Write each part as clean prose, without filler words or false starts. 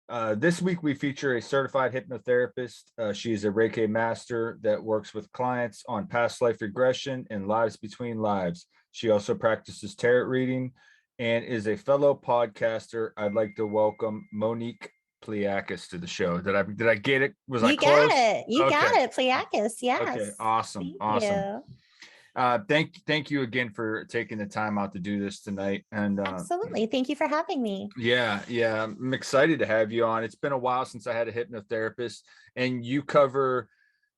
This week, we feature a certified hypnotherapist. She is a Reiki master that works with clients on past life regression and lives between lives. She also practices tarot reading and is a fellow podcaster. I'd like to welcome Monique Pliakos to the show. Did I get it? Was I You got close? it. You got Okay. it. Pliakos. Okay. Yes. Awesome. Thank Awesome. you. Thank you again for taking the time out to do this tonight. And Absolutely. Thank you for having me. yeah, I'm excited to have you on. It's been a while since I had a hypnotherapist, and you cover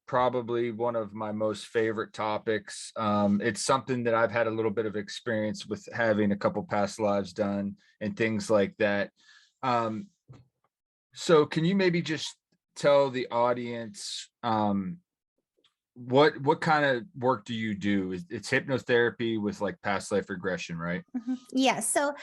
probably one of my most favorite topics. It's something that I've had a little bit of experience with, having a couple past lives done and things like that. So can you maybe just tell the audience what kind of work do you do? It's hypnotherapy with like past life regression, right? Yeah. So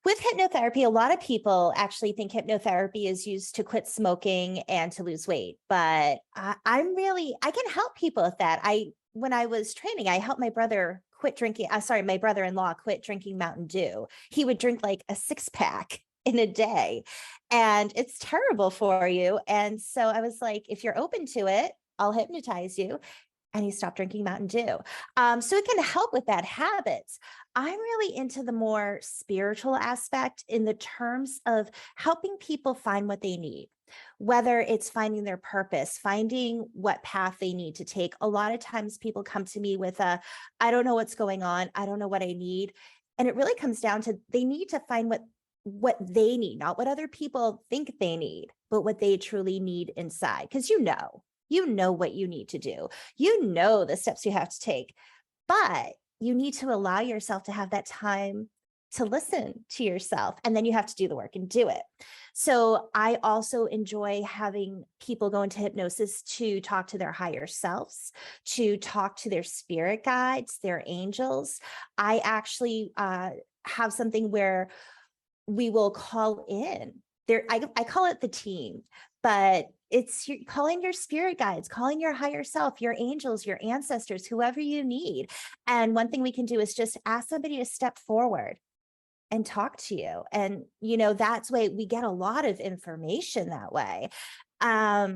with hypnotherapy, a lot of people actually think hypnotherapy is used to quit smoking and to lose weight, but I can help people with that. When I was training, I helped my brother quit drinking. My brother-in-law quit drinking Mountain Dew. He would drink like a 6-pack in a day, and it's terrible for you. And so I was like, if you're open to it, I'll hypnotize you. And he stopped drinking Mountain Dew. So it can help with bad habits. I'm really into the more spiritual aspect in the terms of helping people find what they need, whether it's finding their purpose, finding what path they need to take. A lot of times people come to me with I don't know what's going on. I don't know what I need. And it really comes down to they need to find what they need, not what other people think they need, but what they truly need inside. Because you know what you need to do. You know the steps you have to take, but you need to allow yourself to have that time to listen to yourself. And then you have to do the work and do it. So I also enjoy having people go into hypnosis to talk to their higher selves, to talk to their spirit guides, their angels. I actually have something where we will call in there. I call it the team, but it's calling your spirit guides, calling your higher self, your angels, your ancestors, whoever you need. And one thing we can do is just ask somebody to step forward and talk to you. And, that's way we get a lot of information that way. Past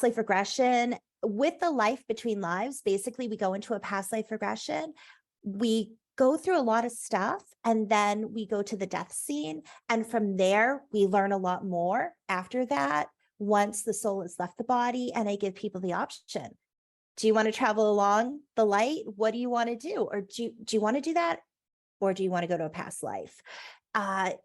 life regression with the life between lives, basically we go into a past life regression. We go through a lot of stuff, and then we go to the death scene. And from there, we learn a lot more after that, once the soul has left the body. And I give people the option. Do you want to travel along the light? What do you want to do? Or do you want to do that? Or do you want to go to a past life?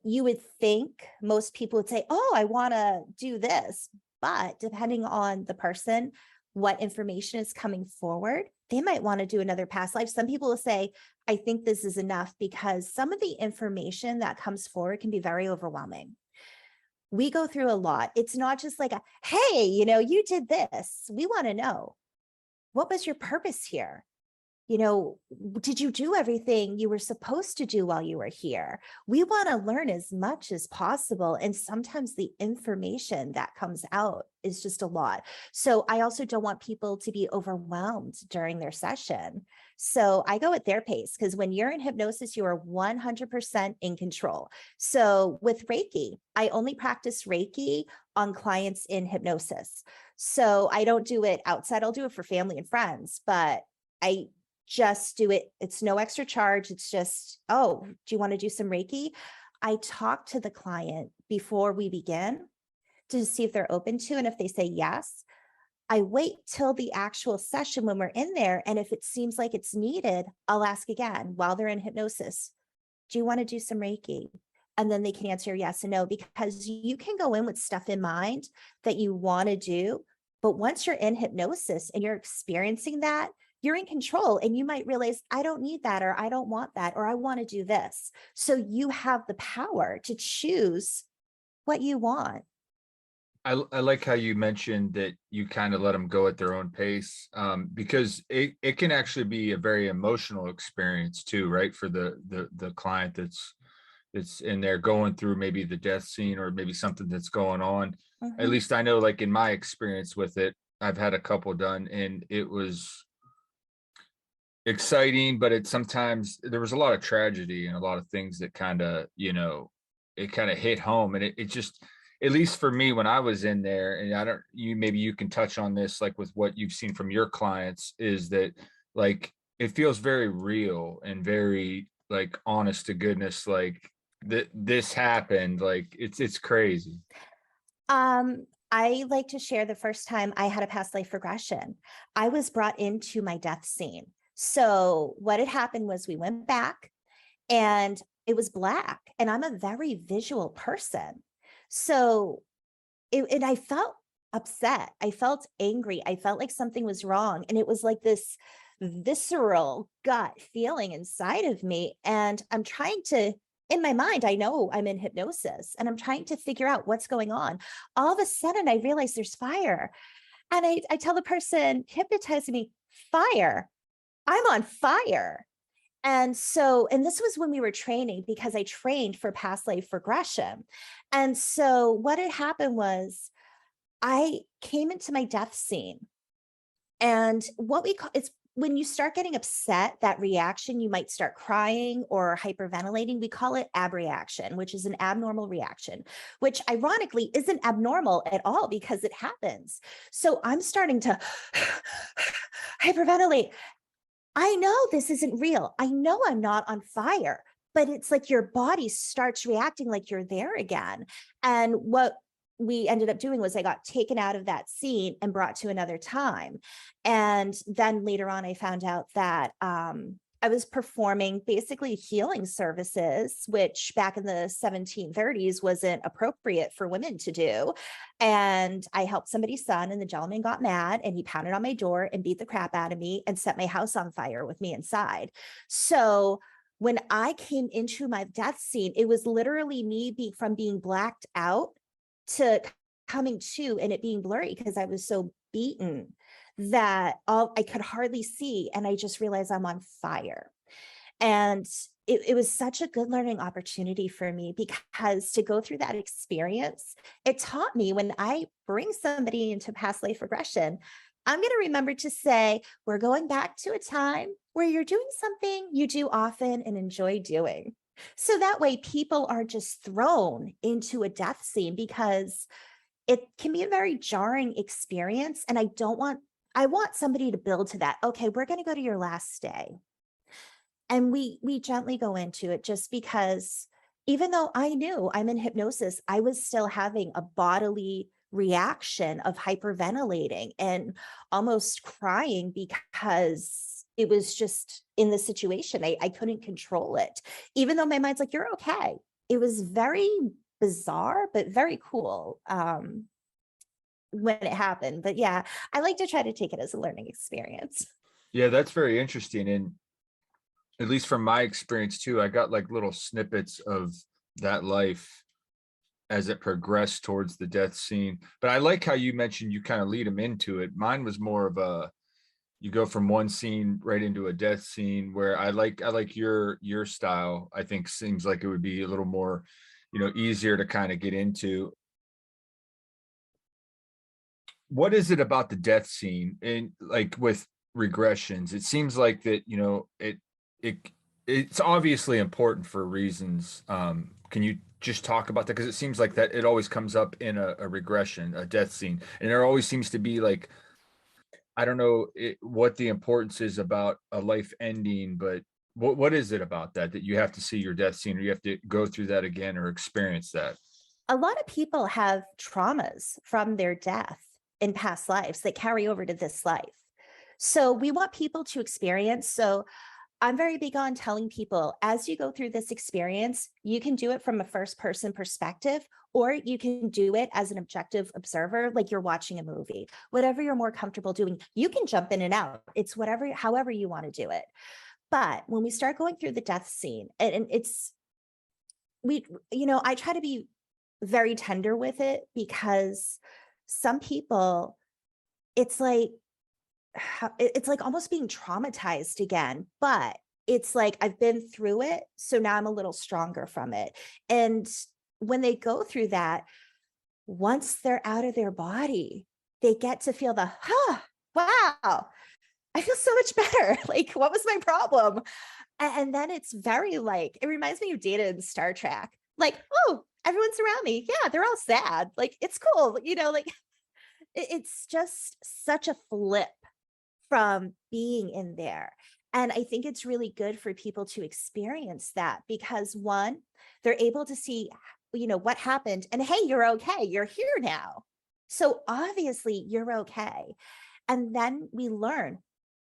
You would think most people would say, oh, I want to do this. But depending on the person, what information is coming forward, they might want to do another past life. Some people will say, I think this is enough, because some of the information that comes forward can be very overwhelming. We go through a lot. It's not just like, hey, you did this. We want to know, what was your purpose here? Did you do everything you were supposed to do while you were here? We want to learn as much as possible. And sometimes the information that comes out is just a lot. So I also don't want people to be overwhelmed during their session. So I go at their pace, because when you're in hypnosis, you are 100% in control. So with Reiki, I only practice Reiki on clients in hypnosis. So I don't do it outside. I'll do it for family and friends, but I just do it. It's no extra charge. It's just, oh, do you want to do some Reiki? I talk to the client before we begin to see if they're open to, and if they say yes, I wait till the actual session when we're in there. And if it seems like it's needed, I'll ask again while they're in hypnosis, do you want to do some Reiki? And then they can answer yes and no, because you can go in with stuff in mind that you want to do. But once you're in hypnosis and you're experiencing that, you're in control, and you might realize, I don't need that, or I don't want that, or I want to do this. So you have the power to choose what you want. I like how you mentioned that you kind of let them go at their own pace, because it can actually be a very emotional experience too, right? For the client that's in there going through maybe the death scene, or maybe something that's going on. At least I know, like in my experience with it, I've had a couple done, and it was exciting, but sometimes there was a lot of tragedy and a lot of things that kind of, it kind of hit home, and it just, at least for me when I was in there, and I don't, you, maybe you can touch on this, like with what you've seen from your clients, is that like it feels very real and very like honest to goodness, like that this happened, like it's crazy. I like to share the first time I had a past life regression. I was brought into my death scene. So what had happened was we went back and it was black, and I'm a very visual person. So and I felt upset. I felt angry. I felt like something was wrong. And it was like this visceral gut feeling inside of me. And I'm trying to, in my mind, I know I'm in hypnosis and I'm trying to figure out what's going on. All of a sudden, I realize there's fire. And I tell the person hypnotizing me, fire, I'm on fire. And so, and this was when we were training, because I trained for past life regression. And so what had happened was I came into my death scene, and what we call, it's when you start getting upset, that reaction, you might start crying or hyperventilating. We call it abreaction, which is an abnormal reaction, which ironically isn't abnormal at all because it happens. So I'm starting to hyperventilate. I know this isn't real. I know I'm not on fire, but it's like your body starts reacting like you're there again. And what we ended up doing was I got taken out of that scene and brought to another time. And then later on, I found out that I was performing basically healing services, which back in the 1730s wasn't appropriate for women to do. And I helped somebody's son, and the gentleman got mad and he pounded on my door and beat the crap out of me and set my house on fire with me inside. So when I came into my death scene, it was literally me from being blacked out to coming to, and it being blurry because I was so beaten that I could hardly see. And I just realized I'm on fire. And it was such a good learning opportunity for me, because to go through that experience, it taught me when I bring somebody into past life regression, I'm going to remember to say, we're going back to a time where you're doing something you do often and enjoy doing. So that way people are just thrown into a death scene, because it can be a very jarring experience. And I want somebody to build to that. Okay, we're going to go to your last day. And we gently go into it, just because even though I knew I'm in hypnosis, I was still having a bodily reaction of hyperventilating and almost crying, because it was just in the situation. I couldn't control it, even though my mind's like, you're okay. It was very bizarre, but very cool when it happened. But yeah, I like to try to take it as a learning experience. Yeah, that's very interesting. And at least from my experience too, I got like little snippets of that life as it progressed towards the death scene. But I like how you mentioned you kind of lead them into it. Mine was more of a, you go from one scene right into a death scene, where I like your style. I think seems like it would be a little more, easier to kind of get into. What is it about the death scene, and like with regressions, it seems like that, it it's obviously important for reasons. Can you just talk about that? Because it seems like that it always comes up in a regression, a death scene, and there always seems to be like, I don't know what the importance is about a life ending, but what is it about that you have to see your death scene, or you have to go through that again or experience that? A lot of people have traumas from their death in past lives that carry over to this life. So we want people to experience. So I'm very big on telling people, as you go through this experience, you can do it from a first person perspective, or you can do it as an objective observer, like you're watching a movie. Whatever you're more comfortable doing, you can jump in and out. It's however you want to do it. But when we start going through the death scene, and I try to be very tender with it, because some people, it's like almost being traumatized again, but it's like, I've been through it, so now I'm a little stronger from it. And when they go through that, once they're out of their body, they get to feel wow, I feel so much better. Like, what was my problem? And then it's very like, it reminds me of Data in Star Trek. Like, oh, everyone's around me. Yeah, they're all sad. Like, it's cool. Like it's just such a flip from being in there. And I think it's really good for people to experience that because one, they're able to see, what happened and hey, you're okay. You're here now. So obviously you're okay. And then we learn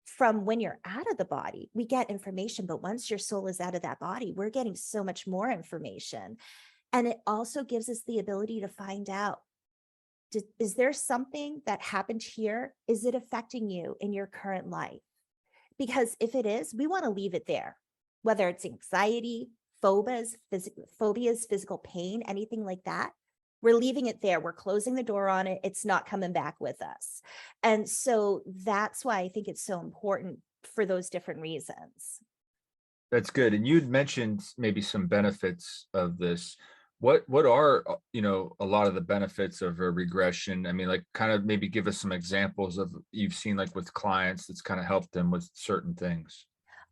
from when you're out of the body, we get information. But once your soul is out of that body, we're getting so much more information. And it also gives us the ability to find out, is there something that happened here? Is it affecting you in your current life? Because if it is, we want to leave it there, whether it's anxiety, phobias, physical pain, anything like that. We're leaving it there. We're closing the door on it. It's not coming back with us. And so that's why I think it's so important for those different reasons. That's good. And you'd mentioned maybe some benefits of this. What are, a lot of the benefits of a regression? I mean, like kind of maybe give us some examples of you've seen like with clients that's kind of helped them with certain things.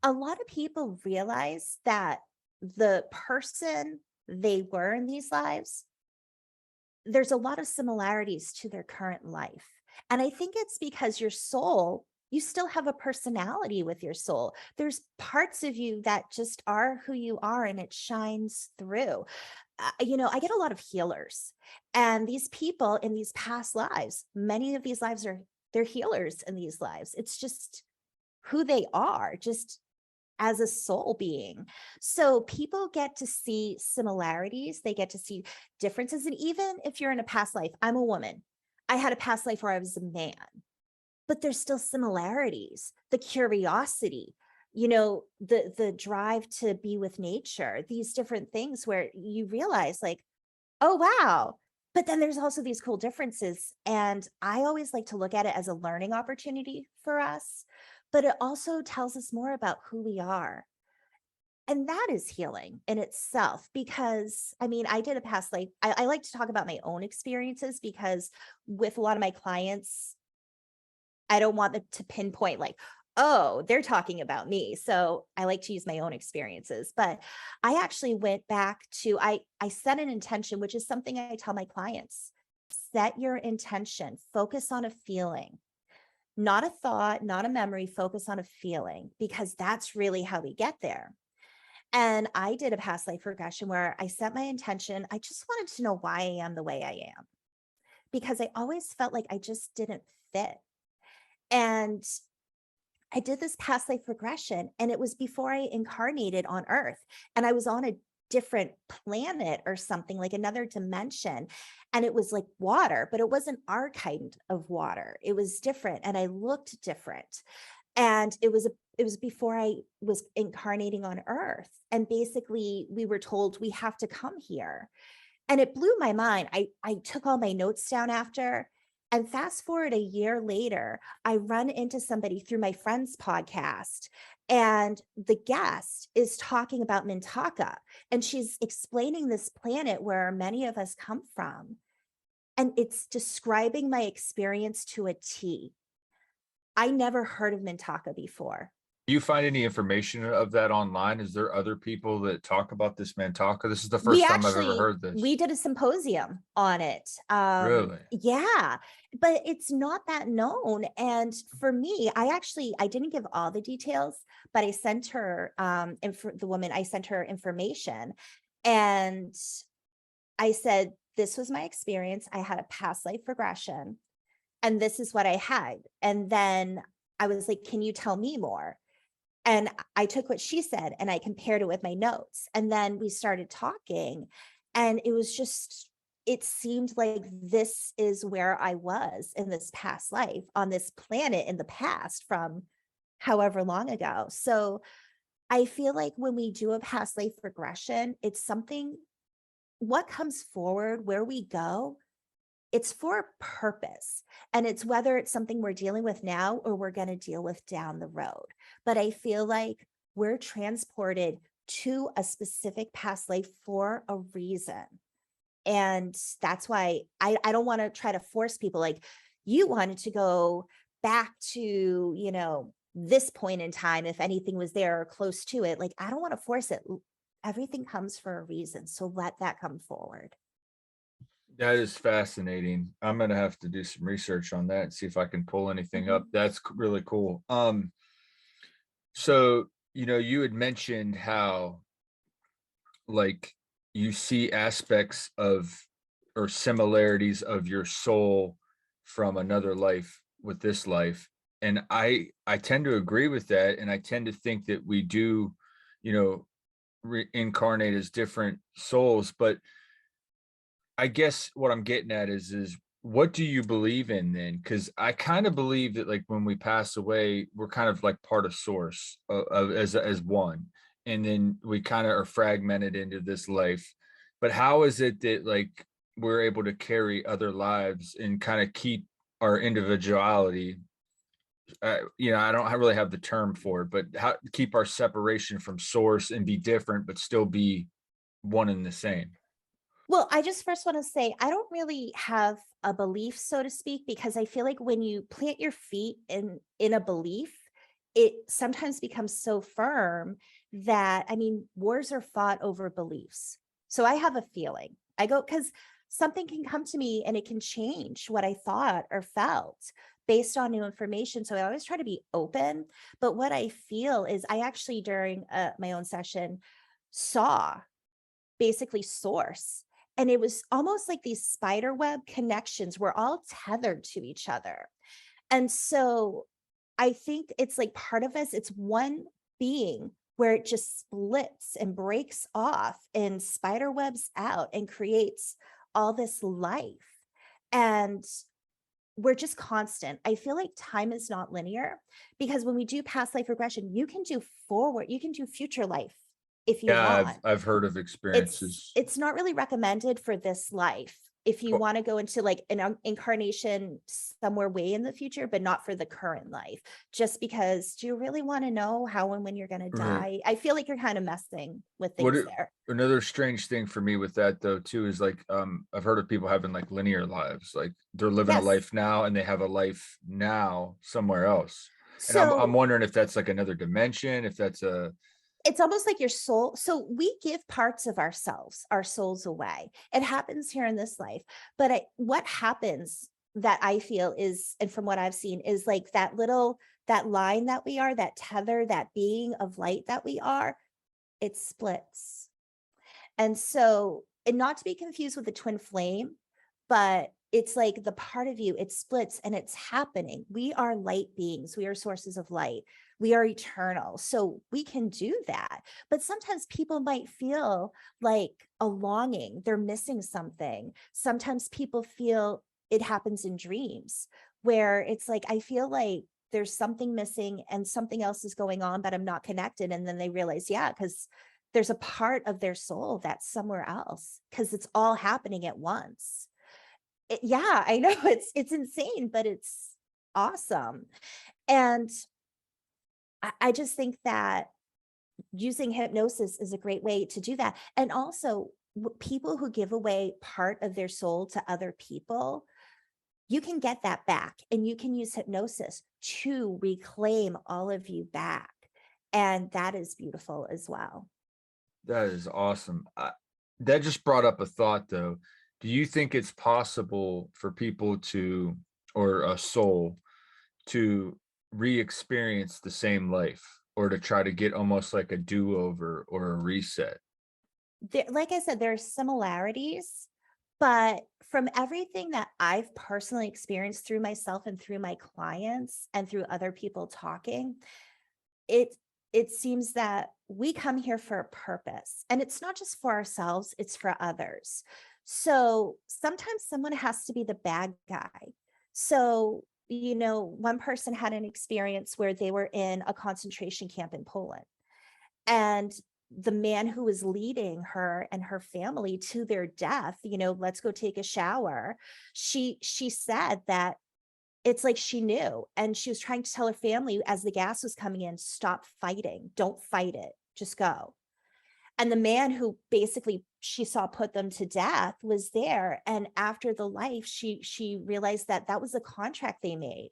A lot of people realize that the person they were in these lives, there's a lot of similarities to their current life. And I think it's because your soul, you still have a personality with your soul. There's parts of you that just are who you are and it shines through. I get a lot of healers and these people in these past lives, many of these lives they're healers in these lives. It's just who they are, just as a soul being. So people get to see similarities, they get to see differences. And even if you're in a past life, I'm a woman. I had a past life where I was a man, but there's still similarities, the curiosity, the drive to be with nature, these different things where you realize like, oh, wow. But then there's also these cool differences. And I always like to look at it as a learning opportunity for us, but it also tells us more about who we are. And that is healing in itself because I mean, I did a past life. I like to talk about my own experiences because with a lot of my clients, I don't want them to pinpoint like, oh, they're talking about me. So I like to use my own experiences. But I actually went back to, I set an intention, which is something I tell my clients. Set your intention, focus on a feeling, not a thought, not a memory, focus on a feeling, because that's really how we get there. And I did a past life regression where I set my intention. I just wanted to know why I am the way I am, because I always felt like I just didn't fit. And I did this past life regression, and it was before I incarnated on Earth. And I was on a different planet or something, like another dimension. And it was like water, but it wasn't our kind of water. It was different. And I looked different. And it was before I was incarnating on Earth. And basically, we were told we have to come here. And it blew my mind. I took all my notes down after. And fast forward a year later, I run into somebody through my friend's podcast, and the guest is talking about Mintaka, and she's explaining this planet where many of us come from. And it's describing my experience to a T. I never heard of Mintaka before. Do you find any information of that online? Is there other people that talk about this Mantaka? This is the We first time I've ever actually heard this. we did a symposium on it. Really? Yeah, but it's not that known. And for me, I didn't give all the details, but I sent her the woman, I sent her information, and I said, this was my experience. I had a past life regression, and this is what I had. And then I was like, can you tell me more? And I took what she said and I compared it with my notes. And then we started talking, and it seemed like this is where I was in this past life on this planet in the past from however long ago. So I feel like when we do a past life regression, it's something, what comes forward, where we go, it's for a purpose. And it's whether it's something we're dealing with now or we're going to deal with down the road. But I feel like we're transported to a specific past life for a reason. And that's why I don't want to try to force people like, you wanted to go back to, this point in time, if anything was there or close to it. Like, I don't want to force it. everything comes for a reason. So let that come forward. That is fascinating. I'm gonna have to do some research on that and see if I can pull anything up. Mhm. That's really cool. So you had mentioned how like you see aspects of or similarities of your soul from another life with this life, and I tend to agree with that, and I tend to think that we do you know reincarnate as different souls. But I guess what I'm getting at is what do you believe in then? Because I kind of believe that like when we pass away, we're kind of like part of source as one, and then we kind of are fragmented into this life. But how is it that like we're able to carry other lives and kind of keep our individuality? I don't really have the term for it, but how keep our separation from source and be different, but still be one and the same. Well, I just first want to say I don't really have a belief, so to speak, because I feel like when you plant your feet in a belief, it sometimes becomes so firm that, I mean, wars are fought over beliefs. So I have a feeling. I go because something can come to me and it can change what I thought or felt based on new information. So I always try to be open. But what I feel is I actually during my own session saw basically source. And it was almost like these spider web connections were all tethered to each other. And so I think it's like part of us, it's one being where it just splits and breaks off and spider webs out and creates all this life. And we're just constant. I feel like time is not linear because when we do past life regression, you can do forward, you can do future life if you Yeah, want. I've heard of it's experiences. it's not really recommended for this life if you want to go into like an incarnation somewhere way in the future, but not for the current life. Just because do you really want to know how and when you're going to Right. die? I feel like you're kind of messing with What things it, there. another strange thing for me with that though too is like I've heard of people having like linear lives, like they're living a Yes. life now and they have a life now somewhere else. And I'm So wondering if that's like another dimension, if that's a it's almost like your soul. So we give parts of ourselves, our souls away. It happens here in this life. But what happens that I feel is, and from what I've seen, is like that line that we are, that tether, that being of light that we are, it splits. And so, and not to be confused with the twin flame, but it's like the part of you, it splits and it's happening. We are light beings, we are sources of light, we are eternal. So we can do that. But sometimes people might feel like a longing, they're missing something. Sometimes people feel it happens in dreams where it's like, I feel like there's something missing and something else is going on, but I'm not connected. And then they realize, yeah, because there's a part of their soul that's somewhere else because it's all happening at once. Yeah, I know it's insane, but it's awesome. And I just think that using hypnosis is a great way to do that. And also people who give away part of their soul to other people, you can get that back and you can use hypnosis to reclaim all of you back. And that is beautiful as well. that is awesome. That just brought up a thought though. Do you think it's possible for people to or a soul to re-experience the same life or to try to get almost like a do-over or a reset? There, like I said, there are similarities, but from everything that I've personally experienced through myself and through my clients and through other people talking, it it seems that we come here for a purpose. And it's not just for ourselves, it's for others. So sometimes someone has to be the bad guy. So, one person had an experience where they were in a concentration camp in Poland. And the man who was leading her and her family to their death, let's go take a shower. She said that it's like she knew and she was trying to tell her family as the gas was coming in, stop fighting, don't fight it, just go. And the man who basically she saw put them to death was there. And after the life, she realized that that was a contract they made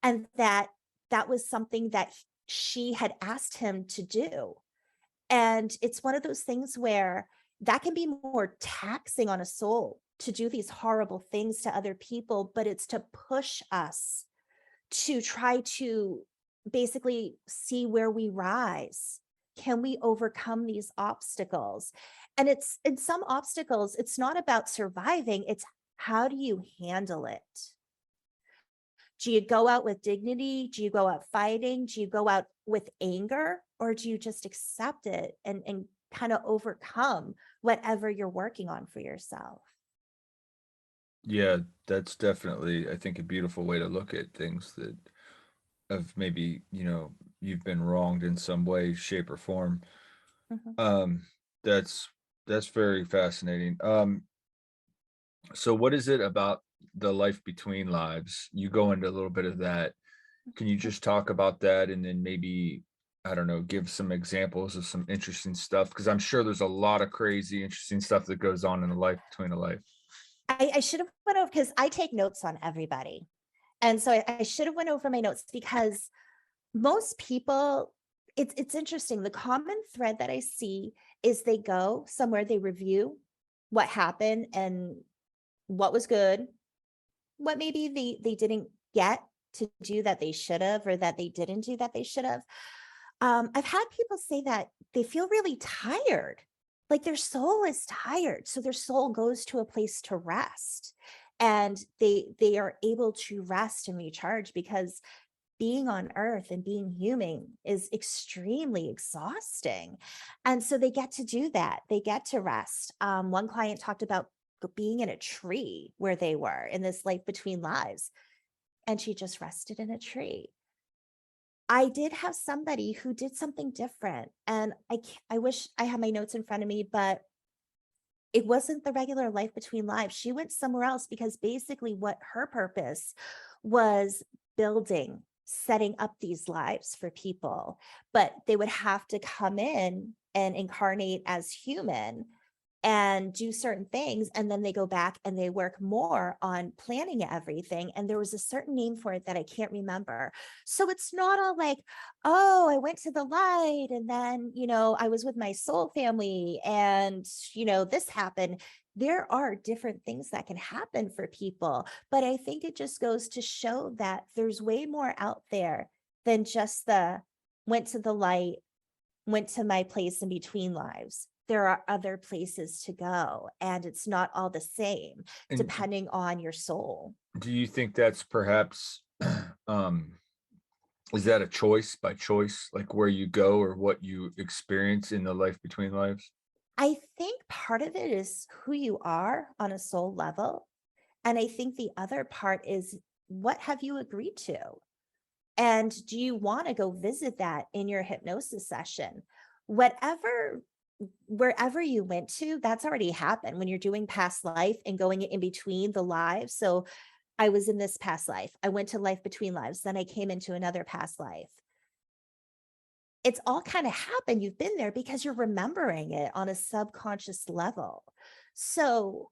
and that that was something that she had asked him to do. And it's one of those things where that can be more taxing on a soul to do these horrible things to other people, but it's to push us to try to basically see where we rise. Can we overcome these obstacles? And it's in some obstacles, it's not about surviving, it's how do you handle it? Do you go out with dignity? Do you go out fighting? Do you go out with anger? Or do you just accept it and kind of overcome whatever you're working on for yourself? Yeah, that's definitely, I think, a beautiful way to look at things, that of maybe, you've been wronged in some way, shape, or form. Mhm. Um, that's that's very fascinating. So what is it about the life between lives? You go into a little bit of that. Can you just talk about that, and then maybe, I don't know, give some examples of some interesting stuff? Because I'm sure there's a lot of crazy, interesting stuff that goes on in a life between a life. I should have went over because I take notes on everybody. And so I should have went over my notes because most people, it's interesting. The common thread that I see is they go somewhere, they review what happened and what was good, what maybe they didn't get to do that they should have, or that they didn't do that they should have. I've had people say that they feel really tired, like their soul is tired. So their soul goes to a place to rest. And they are able to rest and recharge because being on earth and being human is extremely exhausting. And so they get to do that. They get to rest. One client talked about being in a tree where they were in this life between lives, and she just rested in a tree. I did have somebody who did something different, and I wish I had my notes in front of me, but it wasn't the regular life between lives. She went somewhere else because basically what her purpose was building, setting up these lives for people, but they would have to come in and incarnate as human and do certain things. And then they go back and they work more on planning everything. And there was a certain name for it that I can't remember. So it's not all like, oh, I went to the light and then, I was with my soul family and, this happened. There are different things that can happen for people. But I think it just goes to show that there's way more out there than just the went to the light, went to my place in between lives. There are other places to go, and it's not all the same And depending on your soul. do you think that's perhaps, um, is that a choice by choice, like where you go or what you experience in the life between lives? I think part of it is who you are on a soul level. And I think the other part is what have you agreed to? And do you want to go visit that in your hypnosis session? Whatever, wherever you went to, that's already happened when you're doing past life and going in between the lives. So I was in this past life. I went to life between lives. Then I came into another past life. It's all kind of happened. You've been there because you're remembering it on a subconscious level. So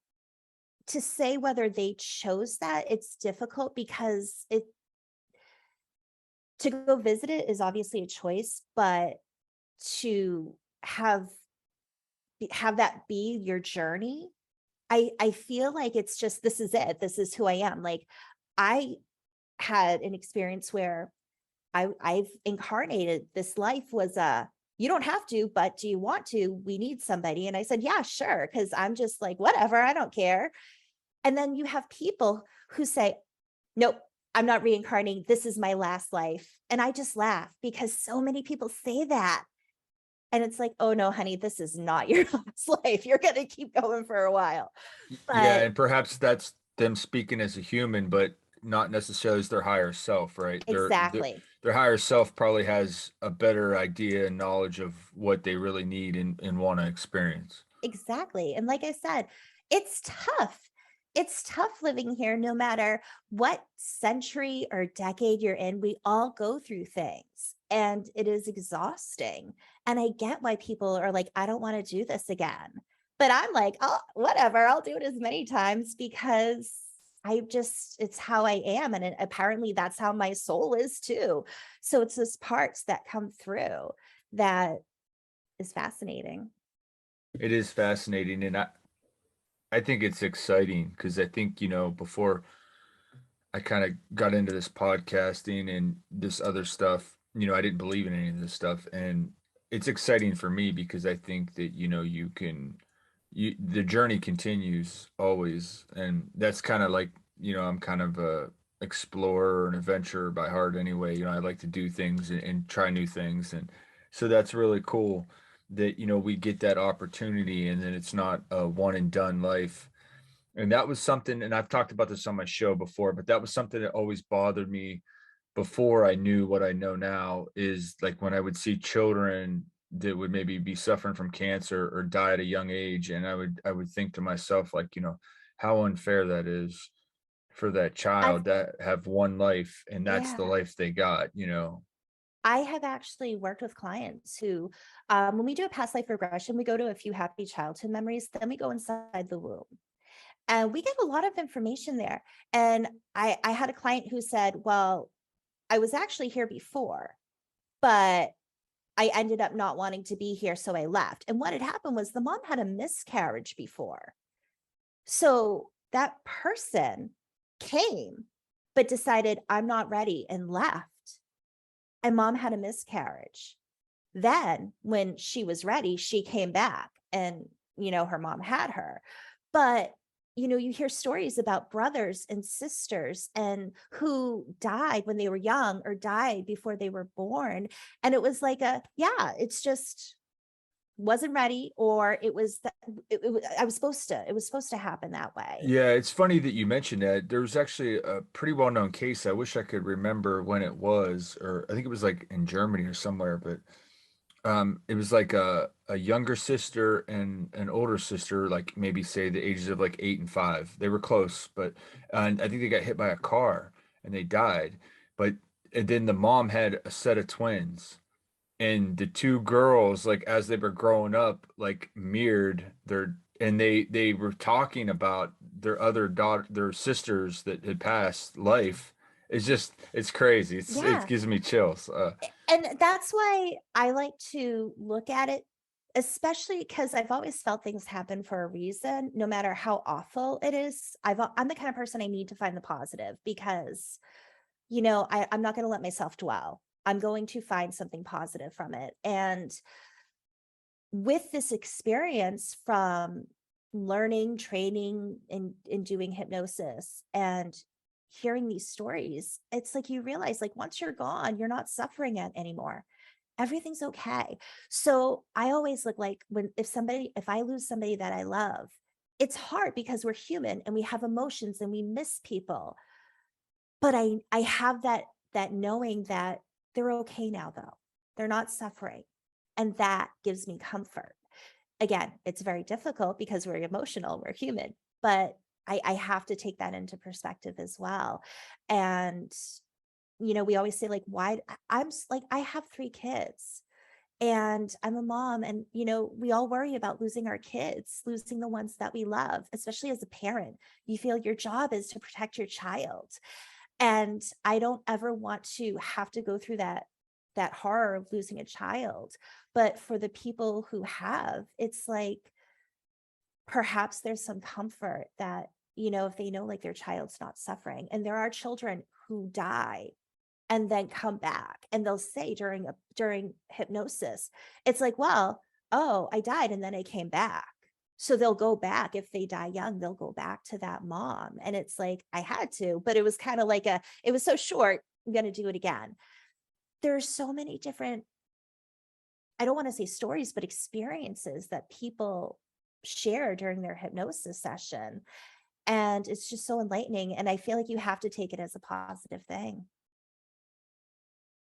to say whether they chose that, it's difficult because to go visit it is obviously a choice, but to have that be your journey, I feel like it's just this is it. This is who I am. Like I had an experience where I've incarnated this life was a you don't have to, but do you want to? We need somebody. And I said, yeah, sure. Cause I'm just like, whatever, I don't care. And then you have people who say, nope, I'm not reincarnating. This is my last life. And I just laugh because so many people say that. And it's like, oh no, honey, this is not your last life. You're going to keep going for a while. Yeah, But and perhaps that's them speaking as a human, but not necessarily as their higher self, right? exactly. Their higher self probably has a better idea and knowledge of what they really need and want to experience. Exactly. And like I said, it's tough. It's tough living here no matter what century or decade you're in. We all go through things and it is exhausting. And I get why people are like, I don't want to do this again. But I'm like, oh, whatever. I'll do it as many times because it's how I am. And apparently that's how my soul is too. So it's those parts that come through that is fascinating. It is fascinating. And I think it's exciting because I think, before I kind of got into this podcasting and this other stuff, I didn't believe in any of this stuff. And it's exciting for me because I think that, the journey continues always. And that's kind of like, I'm kind of a explorer and adventurer by heart anyway. I like to do things and try new things. And so that's really cool that, we get that opportunity and then it's not a one and done life. And that was something, and I've talked about this on my show before, but that was something that always bothered me before I knew what I know now, is like when I would see children that would maybe be suffering from cancer or die at a young age. And I would think to myself, like, how unfair that is for that I've child that have one life and that's the Yeah. life they got. I have actually worked with clients who, when we do a past life regression, we go to a few happy childhood memories, then we go inside the womb. And we get a lot of information there. And I had a client who said, well, I was actually here before, but I ended up not wanting to be here. So I left. And what had happened was the mom had a miscarriage before. So that person came, but decided, I'm not ready, and left. And mom had a miscarriage. Then when she was ready, she came back and, her mom had her. But, you hear stories about brothers and sisters and who died when they were young or died before they were born. And it was like it's just wasn't ready, or it was that it was supposed to happen that way. Yeah, it's funny that you mentioned that. There was actually a pretty well-known case. I wish I could remember when it was, or I think it was like in Germany or somewhere, but it was like a younger sister and an older sister, like maybe say the ages of like 8 and 5. They were close, but and I think they got hit by a car and they died. But and then the mom had a set of twins, and the two girls, like as they were growing up, like mirrored their, and they were talking about their other daughter, their sisters that had passed life. It's crazy. It Yeah. gives me chills. And that's why I like to look at it, especially because I've always felt things happen for a reason, no matter how awful it is. I'm the kind of person, I need to find the positive because, I'm not going to let myself dwell. I'm going to find something positive from it. And with this experience from learning, training, and doing hypnosis and hearing these stories, it's like you realize, like, once you're gone, you're not suffering it anymore. Everything's okay. So I always look like, if I lose somebody that I love, it's hard because we're human and we have emotions and we miss people. But I have that knowing that they're okay now, though. They're not suffering. And that gives me comfort. Again, it's very difficult because we're emotional, we're human, but I have to take that into perspective as well. And, we always say, like, why like, I have 3 kids and I'm a mom, and, we all worry about losing our kids, losing the ones that we love, especially as a parent. You feel your job is to protect your child. And I don't ever want to have to go through that horror of losing a child. But for the people who have, it's like perhaps there's some comfort that, if they know, like, their child's not suffering. And there are children who die and then come back, and they'll say during hypnosis, it's like, well, oh, I died and then I came back. So they'll go back. If they die young, they'll go back to that mom. And it's like, I had to, but it was kind of like it was so short, I'm going to do it again. There's so many different, I don't want to say stories, but experiences that people share during their hypnosis session. And it's just so enlightening. And I feel like you have to take it as a positive thing,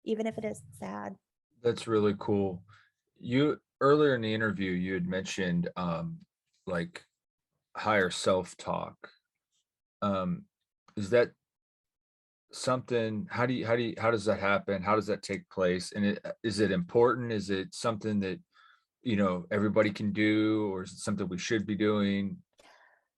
even if it is sad. That's really cool. You earlier in the interview, you had mentioned like higher self-talk. Um, is that something, how does that happen? How does that take place? And is it important? Is it something that, everybody can do, or is it something we should be doing?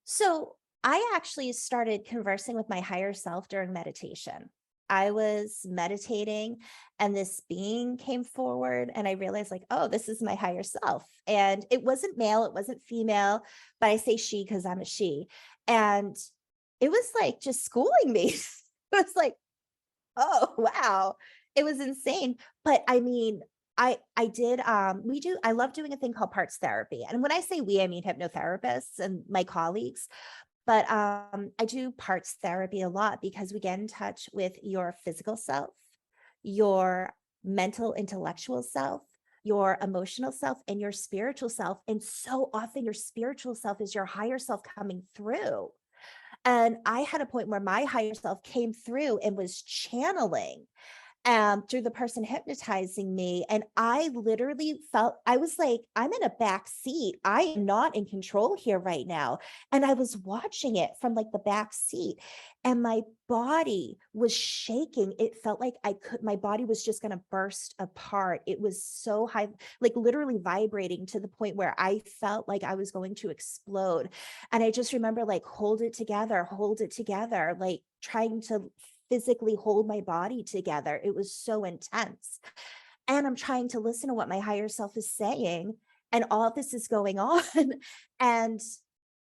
So I actually started conversing with my higher self during meditation. I was meditating and this being came forward and I realized like, oh, this is my higher self. And it wasn't male, it wasn't female, but I say she because I'm a she. And it was like just schooling me. It was like, oh, wow. It was insane. But I mean, I did I love doing a thing called parts therapy. And when I say we, I mean hypnotherapists and my colleagues. But I do parts therapy a lot because we get in touch with your physical self, your mental, intellectual self, your emotional self, and your spiritual self. And so often your spiritual self is your higher self coming through. And I had a point where my higher self came through and was channeling through the person hypnotizing me. And I literally felt, I was like, I'm in a back seat. I am not in control here right now. And I was watching it from like the back seat and my body was shaking. It felt like my body was just going to burst apart. It was so high, like literally vibrating to the point where I felt like I was going to explode. And I just remember like, hold it together, like trying to physically hold my body together. It was so intense. And I'm trying to listen to what my higher self is saying. And all of this is going on. And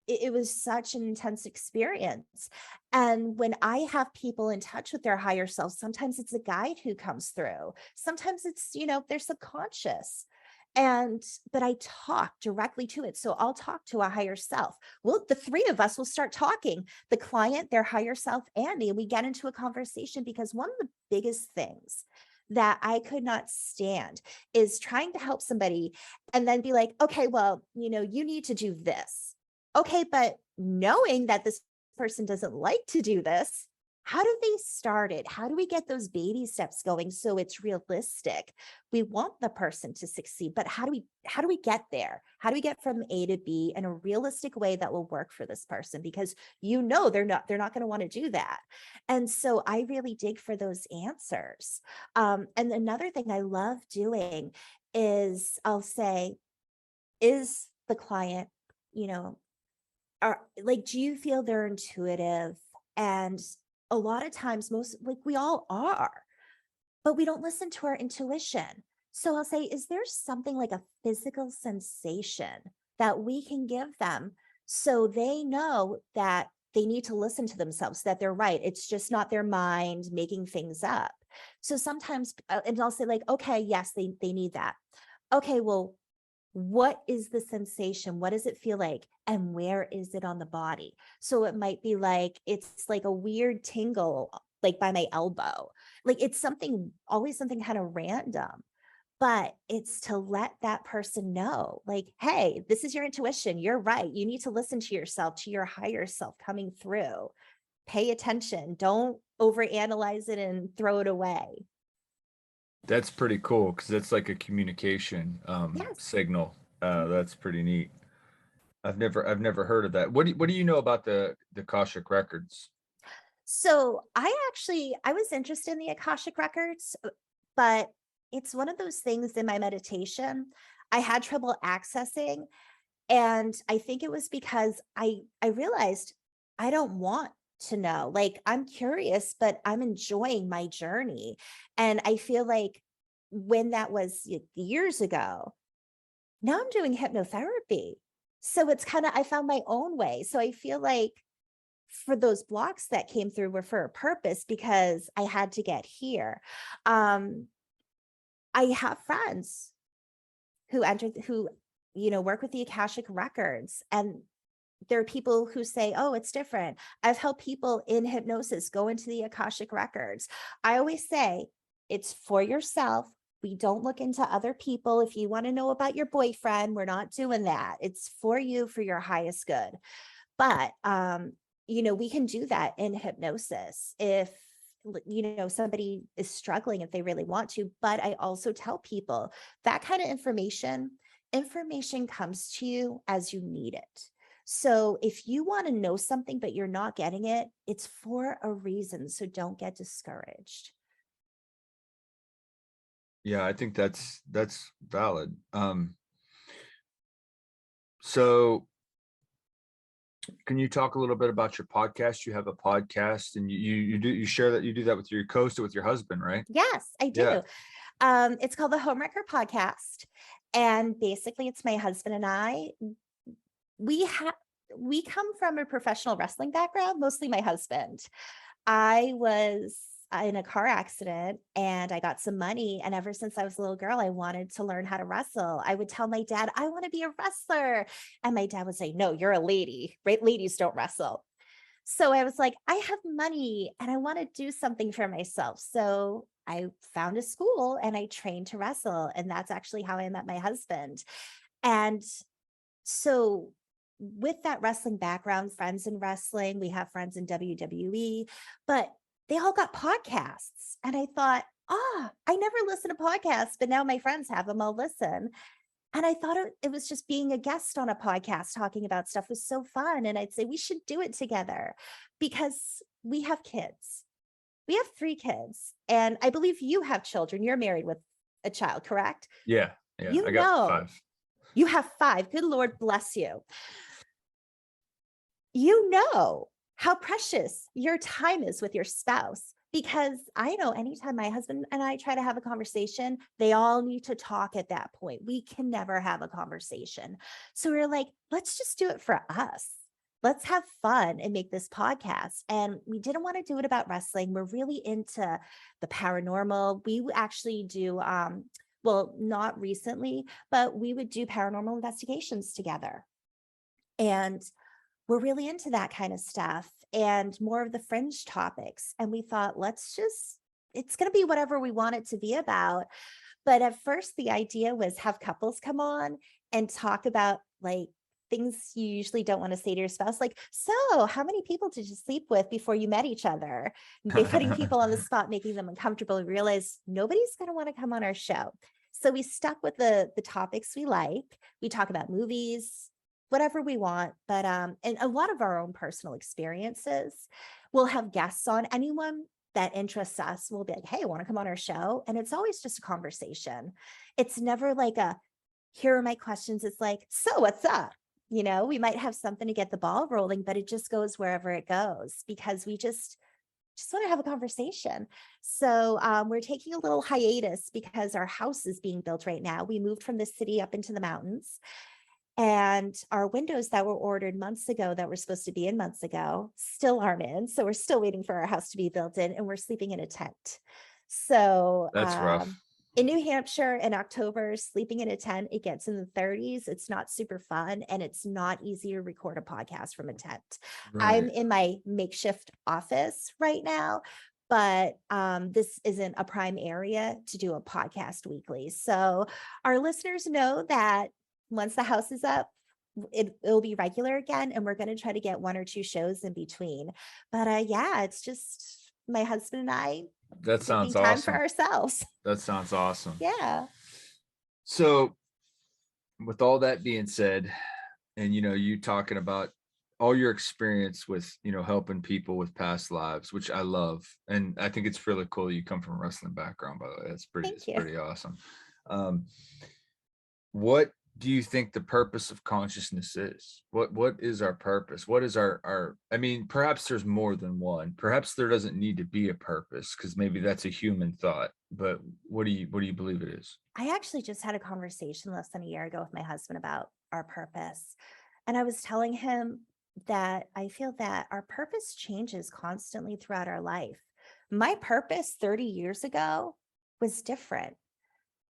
it was such an intense experience. And when I have people in touch with their higher self, sometimes it's a guide who comes through. Sometimes it's, their subconscious. But I talk directly to it. So I'll talk to a higher self. Well, the three of us will start talking, the client, their higher self, and me, and we get into a conversation because one of the biggest things that I could not stand is trying to help somebody and then be like, okay, well, you need to do this. Okay, but knowing that this person doesn't like to do this, how do they start it? How do we get those baby steps going so it's realistic? We want the person to succeed, but how do we get there? How do we get from A to B in a realistic way that will work for this person? Because they're not going to want to do that. And so I really dig for those answers. And another thing I love doing is I'll say, is the client, are like, do you feel they're intuitive? And a lot of times, most like we all are, but we don't listen to our intuition. So I'll say, is there something like a physical sensation that we can give them so they know that they need to listen to themselves, that they're right? It's just not their mind making things up. So sometimes, and I'll say, like, okay, yes, they need that. Okay, well, what is the sensation? What does it feel like? And where is it on the body? So it might be like, it's like a weird tingle, like by my elbow. Like it's always something kind of random, but it's to let that person know, like, hey, this is your intuition. You're right. You need to listen to yourself, to your higher self coming through. Pay attention. Don't overanalyze it and throw it away. That's pretty cool because it's like a communication Yes. signal. That's pretty neat. I've never heard of that. What do you know about the Akashic records? So I was interested in the Akashic records, but it's one of those things in my meditation I had trouble accessing. And I think it was because I realized I don't want to know. Like I'm curious, but I'm enjoying my journey. And I feel like when that was years ago, now I'm doing hypnotherapy. So it's kind of, I found my own way. So I feel like for those blocks that came through were for a purpose because I had to get here. Um, I have friends who work with the Akashic records, and there are people who say, oh, it's different. I've helped people in hypnosis go into the Akashic records. I always say it's for yourself. We don't look into other people. If you want to know about your boyfriend, we're not doing that. It's for you, for your highest good. But we can do that in hypnosis if somebody is struggling, if they really want to. But I also tell people that kind of information comes to you as you need it. So if you want to know something but you're not getting it, it's for a reason. So don't get discouraged. Yeah, I think that's valid. So Can you talk a little bit about your podcast? You have a podcast, and you share that, you do that with your co-host, with your husband, right? Yes, I Yeah. do. It's called the Homewrecker podcast. And basically it's my husband and I. We have we come from a professional wrestling background, mostly my husband. I was in a car accident and I got some money. And ever since I was a little girl, I wanted to learn how to wrestle. I would tell my dad, I want to be a wrestler. And my dad would say, no, you're a lady, right? Ladies don't wrestle. So I was like, I have money and I want to do something for myself. So I found a school and I trained to wrestle. And that's actually how I met my husband. And so with that wrestling background, friends in wrestling, we have friends in WWE, but they all got podcasts. And I thought, I never listen to podcasts, but now my friends have them, I'll listen. And I thought it was just being a guest on a podcast talking about stuff was so fun. And I'd say we should do it together because we have kids. We have 3 kids. And I believe you have children. You're married with a child, correct? Yeah. Yeah. I You got know, 5. you have 5. Good Lord bless you. You know how precious your time is with your spouse. Because I know anytime my husband and I try to have a conversation, they all need to talk at that point. We can never have a conversation. So we're like, let's just do it for us. Let's have fun and make this podcast. And we didn't want to do it about wrestling. We're really into the paranormal. We actually do, well, not recently, but we would do paranormal investigations together. And we're really into that kind of stuff and more of the fringe topics. And we thought, it's going to be whatever we want it to be about. But at first, the idea was have couples come on and talk about like things you usually don't want to say to your spouse. Like, so how many people did you sleep with before you met each other? They putting people on the spot, making them uncomfortable. We realized nobody's going to want to come on our show. So we stuck with the topics we like. We talk about movies, whatever we want, but and a lot of our own personal experiences. We'll have guests on. Anyone that interests us will be like, hey, want to come on our show? And it's always just a conversation. It's never like here are my questions. It's like, so what's up? We might have something to get the ball rolling, but it just goes wherever it goes because we just want to have a conversation. So we're taking a little hiatus because our house is being built right now. We moved from the city up into the mountains. And our windows that were ordered months ago that were supposed to be in months ago still aren't in. So we're still waiting for our house to be built in and we're sleeping in a tent. So That's rough. in New Hampshire in October, sleeping in a tent, it gets in the 30s. It's not super fun and it's not easy to record a podcast from a tent. Right. I'm in my makeshift office right now, but this isn't a prime area to do a podcast weekly. So our listeners know that once the house is up, it'll be regular again. And we're going to try to get 1 or 2 shows in between. But yeah, it's just my husband and I That taking sounds time for awesome. ourselves. That sounds awesome. Yeah. So with all that being said, and you talking about all your experience with helping people with past lives, which I love, and I think it's really cool you come from a wrestling background, by the way. It's pretty awesome. What do you think the purpose of consciousness is? What is our purpose? What is our I mean, perhaps there's more than one. Perhaps there doesn't need to be a purpose because maybe that's a human thought. But what do you believe it is? I actually just had a conversation less than a year ago with my husband about our purpose. And I was telling him that I feel that our purpose changes constantly throughout our life. My purpose 30 years ago was different.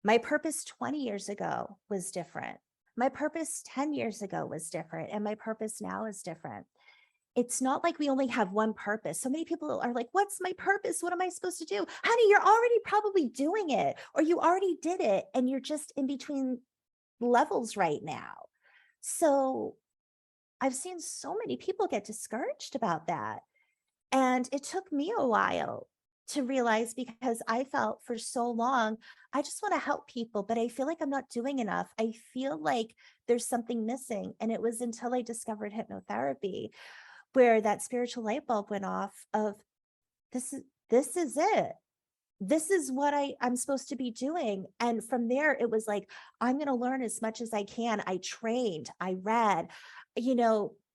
My purpose 20 years ago was different. My purpose 10 years ago was different. And my purpose now is different. It's not like we only have one purpose. So many people are like, what's my purpose? What am I supposed to do? Honey, you're already probably doing it, or you already did it, and you're just in between levels right now. So I've seen so many people get discouraged about that. And it took me a while to realize because I felt for so long, I just want to help people, but I feel like I'm not doing enough. I feel like there's something missing. And it was until I discovered hypnotherapy where that spiritual light bulb went off of this is it. This is what I'm supposed to be doing. And from there, it was like, I'm going to learn as much as I can. I trained, I read,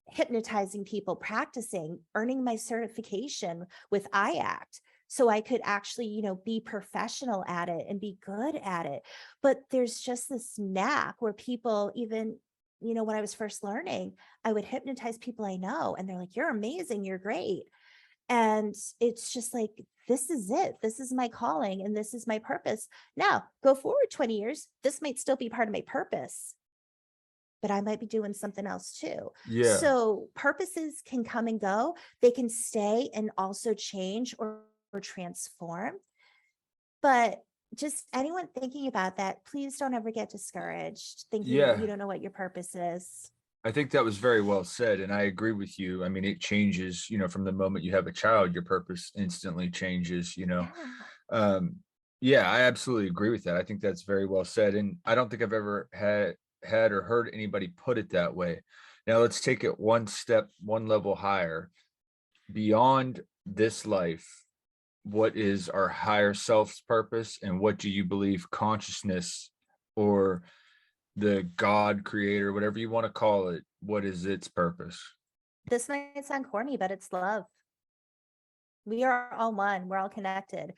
hypnotizing people, practicing, earning my certification with IACT so I could actually, be professional at it and be good at it. But there's just this knack where people even, when I was first learning, I would hypnotize people I know and they're like, "You're amazing, you're great." And it's just like, this is it. This is my calling and this is my purpose. Now, go forward 20 years, this might still be part of my purpose, but I might be doing something else too. Yeah. So purposes can come and go. They can stay and also change or transform. But just anyone thinking about that, please don't ever get discouraged thinking you Yeah. don't know what your purpose is. I think that was very well said. And I agree with you. I mean, it changes, from the moment you have a child, your purpose instantly changes. Yeah. Um, yeah, I absolutely agree with that. I think that's very well said. And I don't think I've ever had or heard anybody put it that way. Now let's take it one step, one level higher. Beyond this life, what is our higher self's purpose? And what do you believe consciousness or the God creator, whatever you want to call it, what is its purpose? This might sound corny, but it's love. We are all one. We're all connected.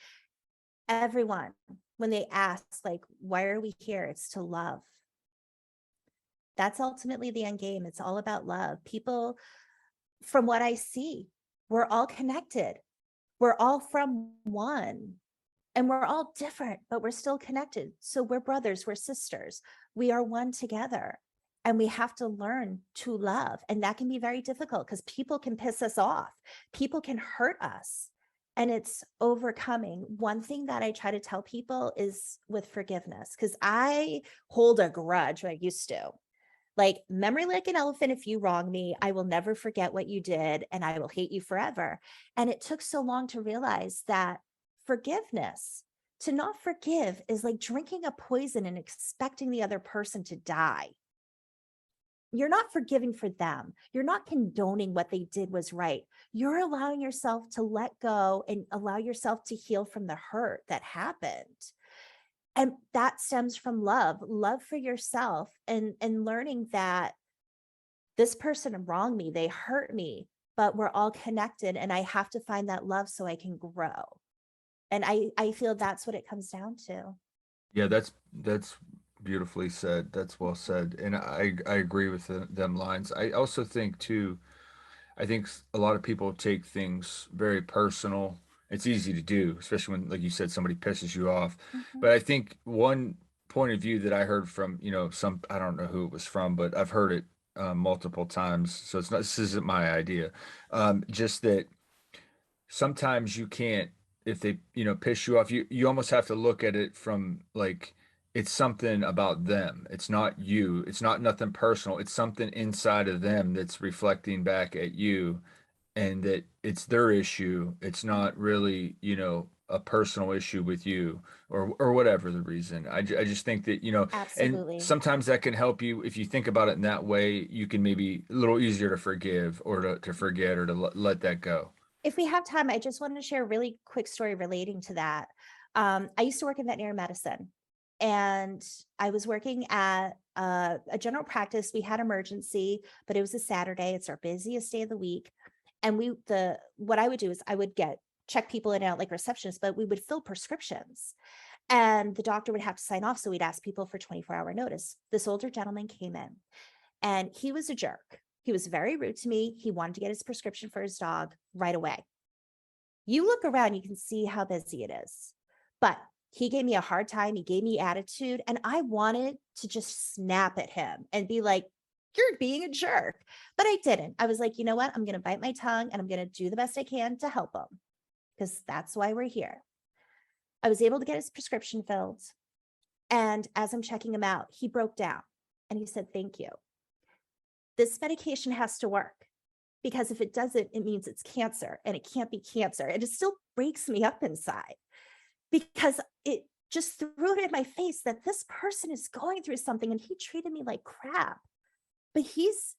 Everyone, when they ask, like, why are we here? It's to love. That's ultimately the end game. It's all about love. People, from what I see, we're all connected. We're all from one and we're all different, but we're still connected. So we're brothers, we're sisters. We are one together. And we have to learn to love. And that can be very difficult because people can piss us off. People can hurt us. And it's overcoming. One thing that I try to tell people is with forgiveness, because I hold a grudge. I used to. Like, memory like an elephant, if you wrong me, I will never forget what you did and I will hate you forever. And it took so long to realize that forgiveness, to not forgive, is like drinking a poison and expecting the other person to die. You're not forgiving for them. You're not condoning what they did was right. You're allowing yourself to let go and allow yourself to heal from the hurt that happened. And that stems from love for yourself, and learning that this person wronged me, they hurt me, but we're all connected and I have to find that love so I can grow. And I feel that's what it comes down to. Yeah, that's beautifully said. That's well said. And I agree with them lines. I also think too, I think a lot of people take things very personal. It's easy to do, especially when, like you said, somebody pisses you off. Mhm. But I think one point of view that I heard from, some, I don't know who it was from, but I've heard it multiple times. So it's not, this isn't my idea. Just that sometimes you can't, if they, piss you off, you almost have to look at it from like, it's something about them. It's not you. It's not nothing personal. It's something inside of them that's reflecting back at you, and that it's their issue. It's not really, a personal issue with you, or whatever the reason. I just think that, and Absolutely. sometimes that can help you if you think about it in that way. You can maybe a little easier to forgive or to forget or to let that go. If we have time, I just wanted to share a really quick story relating to that. I used to work in veterinary medicine and I was working at a general practice. We had emergency, but it was a Saturday. It's our busiest day of the week. And what I would do is I would check people in and out like receptionists, but we would fill prescriptions and the doctor would have to sign off. So we'd ask people for 24-hour notice. This older gentleman came in and he was a jerk. He was very rude to me. He wanted to get his prescription for his dog right away. You look around, you can see how busy it is. But he gave me a hard time. He gave me attitude. And I wanted to just snap at him and be like, "You're being a jerk." But I didn't. I was like, you know what? I'm going to bite my tongue and I'm going to do the best I can to help him because that's why we're here. I was able to get his prescription filled. And as I'm checking him out, he broke down and he said, "Thank you. This medication has to work because if it doesn't, it means it's cancer and it can't be cancer." And it still breaks me up inside because it just threw it in my face that this person is going through something and he treated me like crap. But he's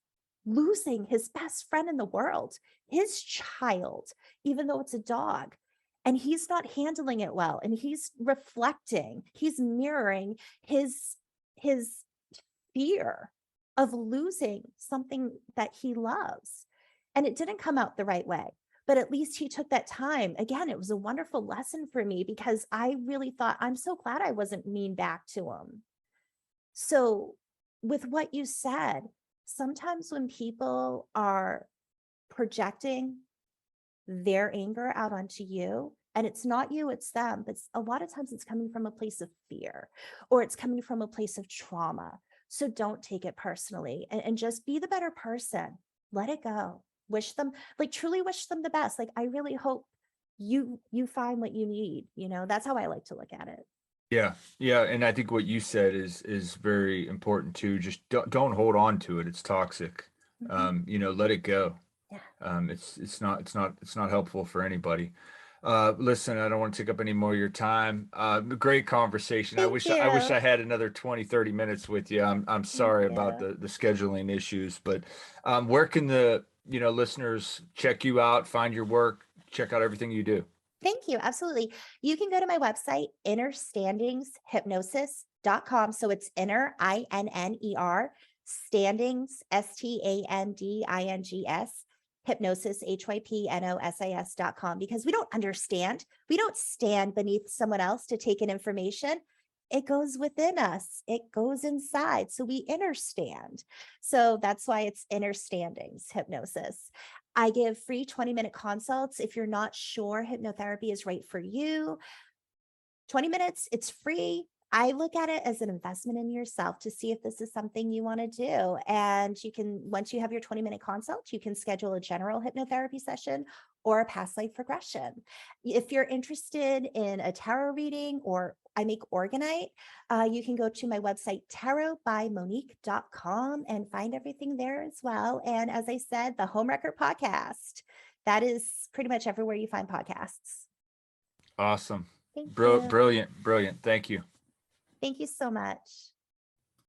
losing his best friend in the world, his child, even though it's a dog. And he's not handling it well. And he's reflecting, he's mirroring his fear of losing something that he loves. And it didn't come out the right way, but at least he took that time. Again, it was a wonderful lesson for me because I really thought, I'm so glad I wasn't mean back to him. So, with what you said, sometimes when people are projecting their anger out onto you, and it's not you, it's them, but a lot of times it's coming from a place of fear or it's coming from a place of trauma. So don't take it personally, and just be the better person. Let it go. Wish them, like, truly wish them the best. Like, I really hope you find what you need. That's how I like to look at it. Yeah, yeah, and I think what you said is very important too. Just don't hold on to it. It's toxic. Mhm. Let it go. Yeah. It's not helpful for anybody. Listen, I don't want to take up any more of your time. Great conversation. I Thank wish you. I had another 20, 30 minutes with you. I'm Thank sorry about you. the scheduling issues, but where can the listeners check you out, find your work, check out everything you do? Thank you. Absolutely. You can go to my website, innerstandingshypnosis.com. So it's inner, INNER, standings, STANDINGS, hypnosis, HYPNOSIS.com, because we don't understand. We don't stand beneath someone else to take in information. It goes within us, it goes inside. So we understand. So that's why it's inner standings hypnosis. I give free 20-minute consults if you're not sure hypnotherapy is right for you. 20 minutes, it's free. I look at it as an investment in yourself to see if this is something you want to do. And you can, once you have your 20-minute consult, you can schedule a general hypnotherapy session or a past life regression. If you're interested in a tarot reading, or I make organite, you can go to my website, tarotbymonique.com, and find everything there as well. And as I said, the Homewrecker podcast, that is pretty much everywhere you find podcasts. Awesome. Thank you. Brilliant. Thank you. Thank you so much.